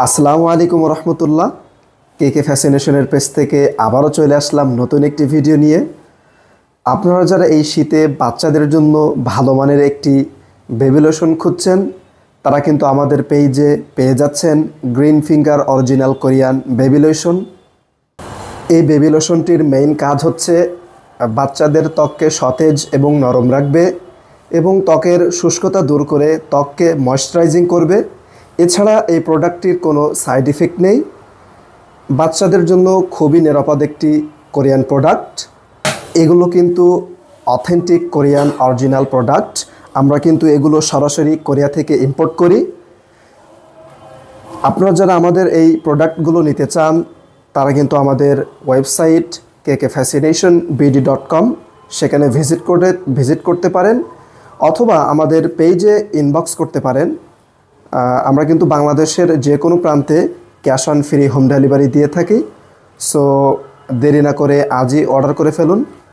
আসসালামু আলাইকুম রহমতুল্লাহ। কে ফ্যাশনেশনের পেজ থেকে আবারও চলে আসলাম নতুন একটি ভিডিও নিয়ে। আপনারা যারা এই শীতে বাচ্চাদের জন্য ভালো মানের একটি বেবি লোশন খুঁজছেন, তারা কিন্তু আমাদের পেজে পেয়ে যাচ্ছেন green finger original Korean baby lotion. এই বেবি লোশনটির মেইন কাজ হচ্ছে বাচ্চাদের ত্বককে সতেজ এবং নরম রাখবে এবং ত্বকের শুষ্কতা দূর করে ত্বককে ময়েশ্চারাইজিং করবে। এছাড়া এই প্রোডাক্টটির কোনো সাইড ইফেক্ট নেই। বাচ্চাদের জন্য খুবই নিরাপদ একটি কোরিয়ান প্রোডাক্ট। এগুলো কিন্তু অথেন্টিক কোরিয়ান অরিজিনাল প্রোডাক্ট। আমরা কিন্তু এগুলো সরাসরি কোরিয়া থেকে ইম্পোর্ট করি। আপনারা যারা আমাদের এই প্রোডাক্টগুলো নিতে চান, তারা কিন্তু আমাদের ওয়েবসাইট kkfascination.bd.com সেখানে ভিজিট করতে পারেন, অথবা আমাদের পেজে ইনবক্স করতে পারেন। আমরা কিন্তু বাংলাদেশের যে কোনো প্রান্তে cash on free home delivery দিয়ে থাকি। সো দেরি না করে আজই অর্ডার করে ফেলুন।